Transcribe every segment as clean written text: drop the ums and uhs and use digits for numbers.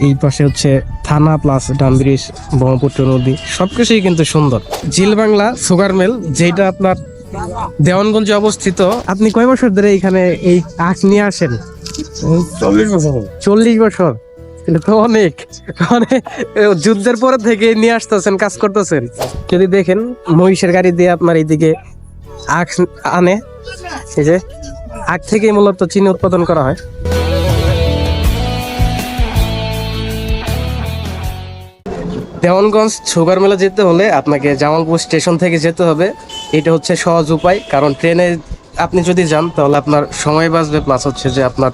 এই পাশে হচ্ছে থানা প্লাস ডাম্ব্রিজ, ব্রহ্মপুত্র নদী, সবকিছুই কিন্তু সুন্দর। জিলবাংলা সুগার মিল, যেটা আপনার দেওয়ানগঞ্জে অবস্থিত। আপনি কয় বছর ধরে এখানে এই আখ নিয়ে আসেন? 40 বছর। 40 বছর? এটা তো অনেক, মানে যুদ্ধের পরে থেকে নিয়ে আসতেছেন, কাজ করতেছেন। যদি দেখেন মহিষের গাড়ি দিয়ে আপনার এইদিকে আখ আনে, এই যে আখ থেকে মূলত চিনি উৎপাদন করা হয়। দেওয়ানগঞ্জ সুগার মেলা যেতে হলে আপনাকে জামালপুর স্টেশন থেকে যেতে হবে। এটা হচ্ছে সহজ উপায়, কারণ ট্রেনে আপনি যদি যান তাহলে আপনার সময় বাঁচবে, প্লাস হচ্ছে যে আপনার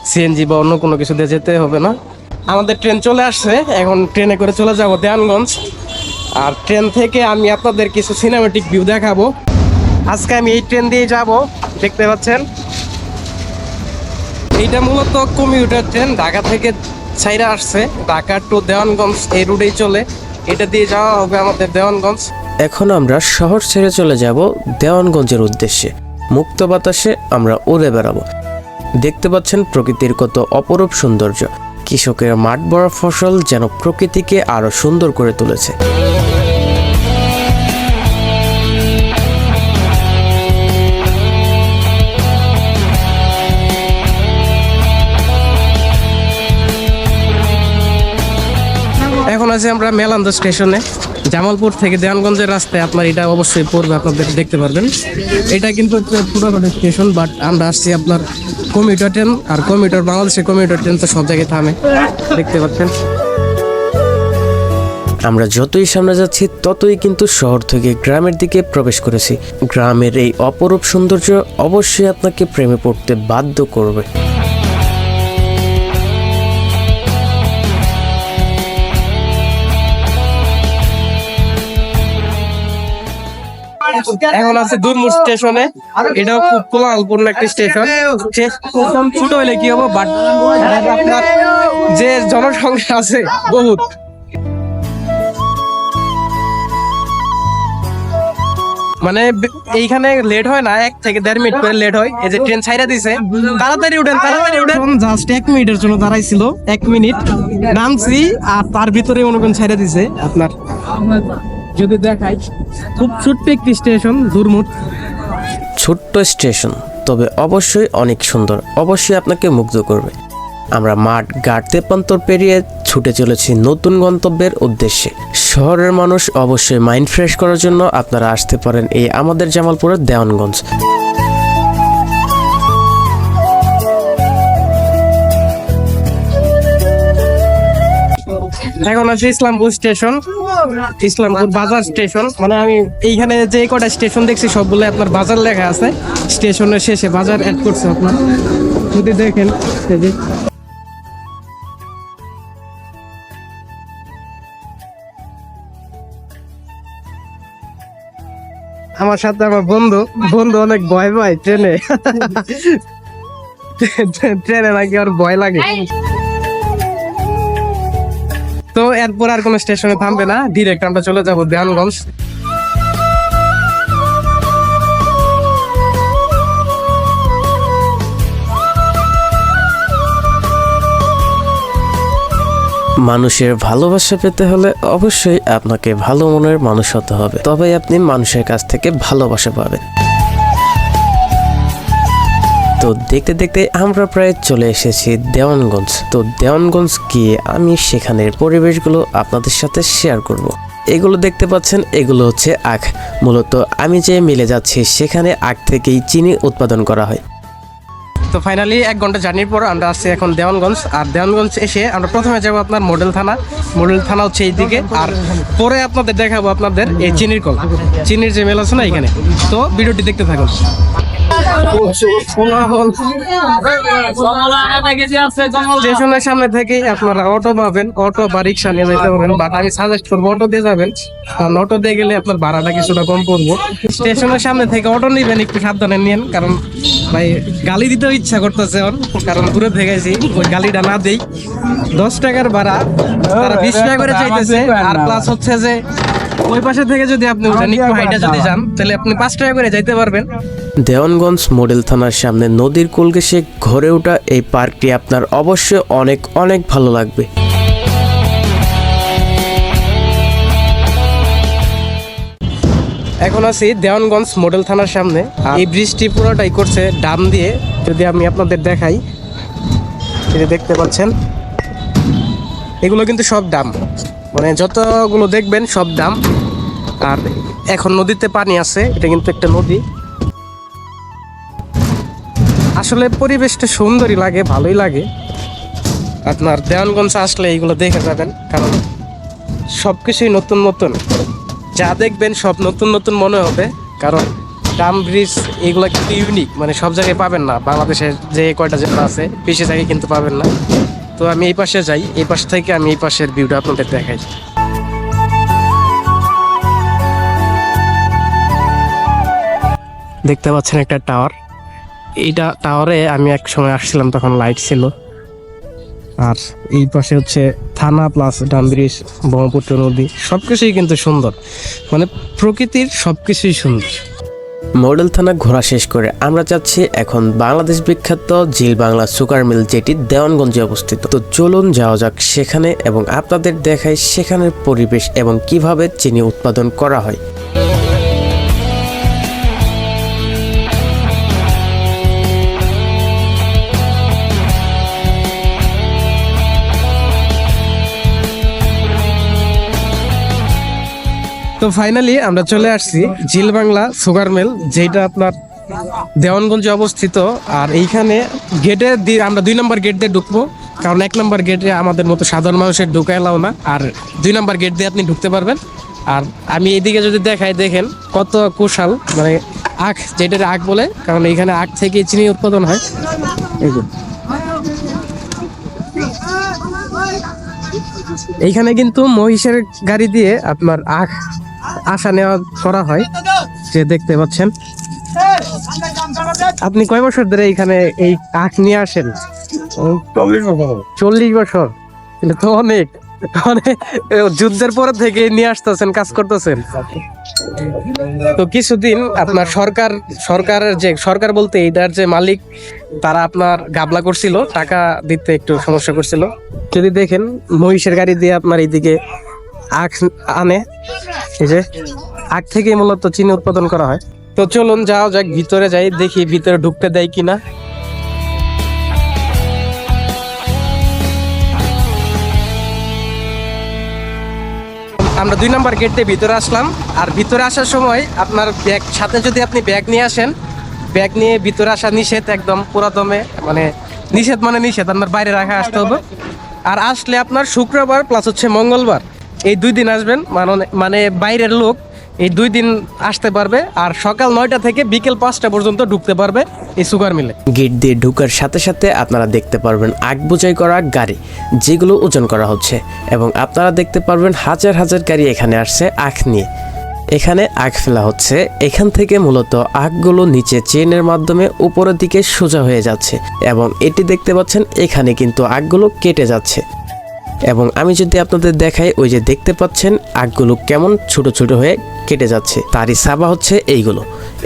সিএনজি বা অন্য কোনো কিছু দিয়ে যেতে হবে না। আমাদের ট্রেন চলে আসছে, এখন ট্রেনে করে চলে যাব দেওয়ানগঞ্জ। আর ট্রেন থেকে আমি আপনাদের কিছু সিনেমেটিক ভিউ দেখাবো। আজকে আমি এই ট্রেন দিয়ে যাব, দেখতে পাচ্ছেন। এইটা মূলত কমিউটার ট্রেন, ঢাকা থেকে ছাইরা আসছে, ঢাকা টু দেওয়ানগঞ্জ এই রুটেই চলে। এটা দিয়ে যাওয়া হবে আমাদের দেওয়ানগঞ্জ। এখন আমরা শহর ছেড়ে চলে যাব দেওয়ানগঞ্জের উদ্দেশ্যে। মুক্ত বাতাসে আমরা উড়ে বেড়াবো। দেখতে পাচ্ছেন প্রকৃতির কত অপরূপ সৌন্দর্য। কৃষকের মাঠ ভরা ফসল যেন প্রকৃতিকে আরো সুন্দর করে তুলেছে। এখন আছি আমরা মেলান্দ স্টেশনে। জামালপুর থেকে দেওয়ানগঞ্জের রাস্তায় আপনার এটা অবশ্যই পড়বে, আপনাদের দেখতে পারবেন। এটা কিন্তু পুরোনো স্টেশন, বাট আমরা আসছি আপনার কমিউটার ট্রেন। আর কমিউটার, বাংলাদেশের কমিউটার ট্রেন তো সব জায়গায় থামে, দেখতে পাচ্ছেন। আমরা যতই সামনে যাচ্ছি ততই কিন্তু শহর থেকে গ্রামের দিকে প্রবেশ করেছি। গ্রামের এই অপরূপ সৌন্দর্য অবশ্যই আপনাকে প্রেমে পড়তে বাধ্য করবে। এখন আছে দুরমুর স্টেশনে। এটাও খুব কোলাহলপূর্ণ একটা স্টেশন। প্রথম ছোট হলে কি হবো, বাট আপনার যে জনসংখ্যা আছে বহুত। মানে এইখানে লেট হয় না, 1 থেকে 1.5 মিনিট করে লেট হয়। এই যে ট্রেন ছাইরা দিছে, তাড়াতাড়ি উঠেন, তাড়াতাড়ি উঠেন। জাস্ট 1 মিনিটের জন্য দাঁড়াইছিল, 1 মিনিট নামছি, আর তার ভিতরে অনুগুণ ছাইরা দিছে। আপনার যদি দেখাই, খুব ছোট্ট একটি স্টেশন দুরমুট। ছোট্ট স্টেশন, তবে অবশ্যই অনেক সুন্দর, অবশ্যই আপনাকে মুগ্ধ করবে। আমরা মাঠ ঘাট তেপান্তর পেরিয়ে ছুটে চলেছি নতুন গন্তব্যের উদ্দেশ্যে। শহরের মানুষ অবশ্যই মাইন্ড ফ্রেশ করার জন্য আপনারা আসতে পারেন এই আমাদের জামালপুরের দেওয়ানগঞ্জ। এখন আছে ইসলামপুর স্টেশন, ইসলামপুর বাজার স্টেশন। মানে আমি এইখানে যে কটা স্টেশন দেখছি সবগুলো আপনার বাজার লেখা আছে, স্টেশনের শেষে বাজার অ্যাড করছে আপনার, যদি দেখেন। আমার সাথে আমার বন্ধু অনেক ভয় পায় ট্রেনে। ট্রেনে নাকি আর ভয় লাগে। তো এরপর আর কোনো স্টেশনে থামবে না, ডিরেক্ট আমরা চলে যাবো দেওয়ানগঞ্জ। মানুষের ভালোবাসা পেতে হলে অবশ্যই আপনাকে ভালো মনের মানুষ হতে হবে, তবেই আপনি মানুষের কাছ থেকে ভালোবাসা পাবেন। তো দেখতে দেখতে আমরা প্রায় চলে এসেছি দেওয়ানগঞ্জ। তো দেওয়ানগঞ্জ গিয়ে আমি সেখানের পরিবেশগুলো আপনাদের সাথে শেয়ার করব। এগুলো দেখতে পাচ্ছেন, এগুলো হচ্ছে আখ। মূলত আমি যে মিলে যাচ্ছি সেখানে আখ থেকেই চিনি উৎপাদন করা হয়। তো ফাইনালি 1 ঘন্টা জার্নির পর আমরা আসছি এখন দেওয়ানগঞ্জ। আর দেওয়ানগঞ্জ এসে আমরা প্রথমে যাবো আপনার মডেল থানা। মডেল থানা হচ্ছে এইদিকে, আর পরে আপনাদের দেখাবো আপনাদের এই চিনির কল, চিনির যে মেল আছে না এখানে। তো ভিডিওটি দেখতে থাকুন। স্টেশনের সামনে থেকে আপনারা অটো পাবেন, অটো বা রিক্সা নিয়ে যেতে পারবেন, বাট আমি সাজেস্ট করবো অটো দিয়ে যাবেন, কারণ অটো দিয়ে গেলে আপনার ভাড়াটা কিছুটা কম পড়বো। স্টেশনের সামনে থেকে অটো নিবেন, একটু সাবধানে নিন, কারণ ভাই গালি দিতেও ইচ্ছা করতেছে ওর, কারণ দূরে ভেগেছি, ওই গালিটা না দেই। 10 টাকার ভাড়া তারা 20 টাকা করে চাইতেছে, আর প্লাস হচ্ছে যে ওই পাশে থেকে যদি আপনি উঠেন একটু হাইটা যদি যান তাহলে আপনি 5 টাকা করে যাইতে পারবেন। দেওয়ানগঞ্জ মডেল থানার সামনে নদীর কোল ঘেঁষে ঘরে ওঠা এই পার্কটি আপনার অবশ্যই অনেক অনেক ভালো লাগবে। এখন আছি দেওয়ানগঞ্জ মডেল থানার সামনে। আর এই ব্রিজটি পুরোটাই করছে ডাম দিয়ে। যদি আমি আপনাদের দেখাই, এই যে দেখতে পাচ্ছেন এগুলো কিন্তু সব ডাম, মানে যতগুলো দেখবেন সব ডাম। আর এখন নদীতে পানি আছে, এটা কিন্তু একটা নদী। আসলে পরিবেশটা সুন্দরই লাগে, ভালোই লাগে। আপনার দেওয়ানগঞ্জ আসলে এইগুলো দেখে যাবেন, কারণ সব কিছুই নতুন নতুন, যা দেখবেন সব নতুন নতুন মনে হবে। কারণ ডাম ব্রিজ এগুলো কিন্তু ইউনিক, মানে সব জায়গায় পাবেন না। বাংলাদেশের যে কয়টা জেলা আছে বেশি জায়গায় কিন্তু পাবেন না। তো আমি এই পাশে যাই, এই পাশ থেকে আমি এই পাশের ভিউটা আপনাদের দেখাই। দেখতে পাচ্ছেন একটা টাওয়ার। এইটা টাওয়ারে আমি এক সময় আসছিলাম, তখন লাইট ছিল। আর এই পাশে হচ্ছে থানা প্লাস ডাম ব্রিজ, ব্রহ্মপুত্র নদী, সবকিছুই কিন্তু সুন্দর, মানে প্রকৃতির সবকিছুই সুন্দর। মডেল থানা ঘোরা শেষ করে আমরা যাচ্ছি এখন বাংলাদেশ বিখ্যাত জিল বাংলা সুগার মিল, যেটি দেওয়ানগঞ্জে অবস্থিত। তো চলুন যাওয়া যাক সেখানে এবং আপনাদের দেখাই সেখানের পরিবেশ এবং কিভাবে চিনি উৎপাদন করা হয়। তো ফাইনালি আমরা চলে আসছি জিল বাংলা সুগার মিল, যেটা আপনার দেওয়ানগঞ্জে অবস্থিত। আর এইখানে গেটে আমরা 2 নম্বর গেট দিয়ে ঢুকবো, কারণ 1 নম্বর গেটে আমাদের মতো সাধারণ মানুষের ঢুকা এলাও না। আর 2 নম্বর গেট দিয়ে আপনি ঢুকতে পারবেন। আর আমি এইদিকে যদি দেখাই, দেখেন কত কুশাল, মানে আখ, যেটা আখ বলে, কারণ এইখানে আখ থেকে চিনি উৎপাদন হয়। এই যে এইখানে কিন্তু মহিষের গাড়ি দিয়ে আপনার আখ আসা নেওয়া করা হয়, যে দেখতে পাচ্ছেন। আপনি কয় বছর ধরে এইখানে এই আখ নিয়ে আসেন? 40 বছর। এটা তো অনেক, মানে যুদ্ধের পর থেকে নিয়ে আসতেছেন, কাজ করতেছেন। তো কিছুদিন আপনার সরকার বলতে এইটার যে মালিক, তারা আপনার গাবলা করছিল, টাকা দিতে একটু সমস্যা করছিল। যদি দেখেন মহিষের গাড়ি দিয়ে আপনার এইদিকে আখ আনে, এই যে আখ থেকে মূলত চিনি উৎপাদন করা হয়। তো চলুন যাও যাক, ভিতরে যাই, দেখি ভিতরে ঢুকতে দেয় কিনা। আমরা 2 নম্বর গেট দিয়ে ভিতরে আসলাম। আর ভিতরে আসার সময় আপনার ব্যাগ সাথে, যদি আপনি ব্যাগ নিয়ে আসেন, ব্যাগ নিয়ে ভিতরে আসা নিষেধ, একদম পুরাদমে, মানে নিষেধ, মানে নিষেধ, আপনার বাইরে রাখা আসতে হবে। আর আসলে আপনার শুক্রবার প্লাস হচ্ছে মঙ্গলবার, এই 2 দিন আসবেন, মানে বাইরের লোক এই 2 দিন আসতে পারবে। আর সকাল 9টা থেকে বিকেল 5টা পর্যন্ত ঢুকতে পারবে এই সুগার মিলে। গেট দিয়ে ঢোকার সাথে সাথে আপনারা দেখতে পারবেন আখ বোঝাই করা গাড়ি, যেগুলো ওজন করা হচ্ছে, এবং আপনারা দেখতে পারবেন হাজার হাজার গাড়ি এখানে আসছে আখ নিয়ে। এখানে আখ ফেলা হচ্ছে, এখান থেকে মূলত আখগুলো নিচে চেনের মাধ্যমে উপরের দিকে সোজা হয়ে যাচ্ছে, এবং এটি দেখতে পাচ্ছেন এখানে কিন্তু আখগুলো কেটে যাচ্ছে। এবং আমি যদি আপনাদের দেখাই, ওই যে দেখতে পাচ্ছেন আখগুলো কেমন ছোট ছোট হয়ে কেটে যাচ্ছে, তারই সাবা হচ্ছে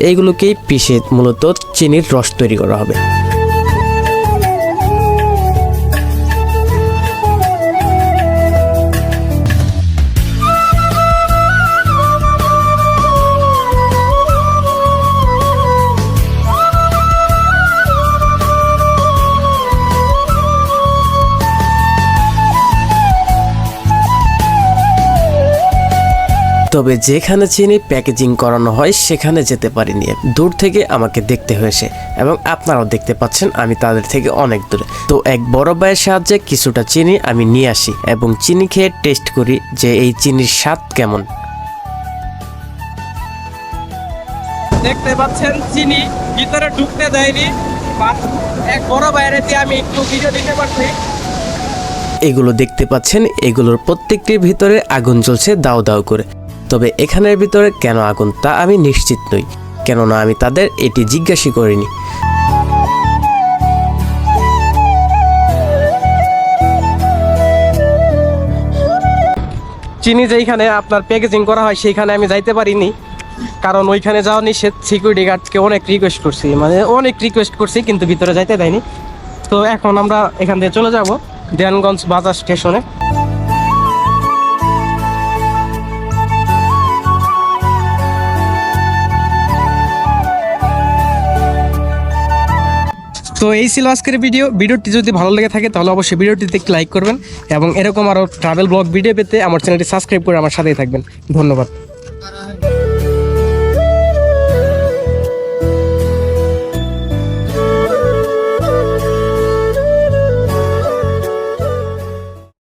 এইগুলোকেই পিষে মূলত চিনির রস তৈরি করা হবে। তবে যেখানে চিনি প্যাকেজিং করানো হয় সেখানে যেতে পারিনি, দূর থেকে আমাকে দেখতে হয়েছে, এবং আপনারাও দেখতে পাচ্ছেন আমি তাদের থেকে অনেক দূরে। তো এক বড় ভাইয়ের সাহায্যে কিছুটা চিনি আমি নিয়ে আসি এবং চিনি খেয়ে টেস্ট করি যে এই চিনির স্বাদ কেমন। দেখতে পাচ্ছেন চিনি ভিতরে ঢুকতে দেয়নি, এক বড় বাইরে দিয়ে আমি একটু ভিডিও দিতে পারছি। এগুলো দেখতে পাচ্ছেন, এগুলোর প্রত্যেকটির ভিতরে আগুন জ্বলছে দাও দাও করে। তবে এখানের ভিতরে কেন আগুন তা আমি নিশ্চিত নই, কেননা আমি তাদের এটি জিজ্ঞাসা করিনি। চিনি যেইখানে আপনার প্যাকেজিং করা হয় সেইখানে আমি যাইতে পারিনি, কারণ ওইখানে যাওয়া নিষেধ। সিকিউরিটি গার্ডকে অনেক রিকোয়েস্ট করছি, মানে অনেক রিকোয়েস্ট করছি, কিন্তু ভিতরে যাইতে দেয়নি। তো এখন আমরা এখান থেকে চলে যাব দেয়ানগঞ্জ বাজার স্টেশনে। তো এই ছিল আজকের ভিডিওটি যদি ভালো লেগে থাকে তাহলে অবশ্যই ভিডিওটিতে একটি লাইক করবেন এবং এরকম আরও ট্রাভেল ব্লগ ভিডিও পেতে আমার চ্যানেলটি সাবস্ক্রাইব করে আমার সাথেই থাকবেন। ধন্যবাদ।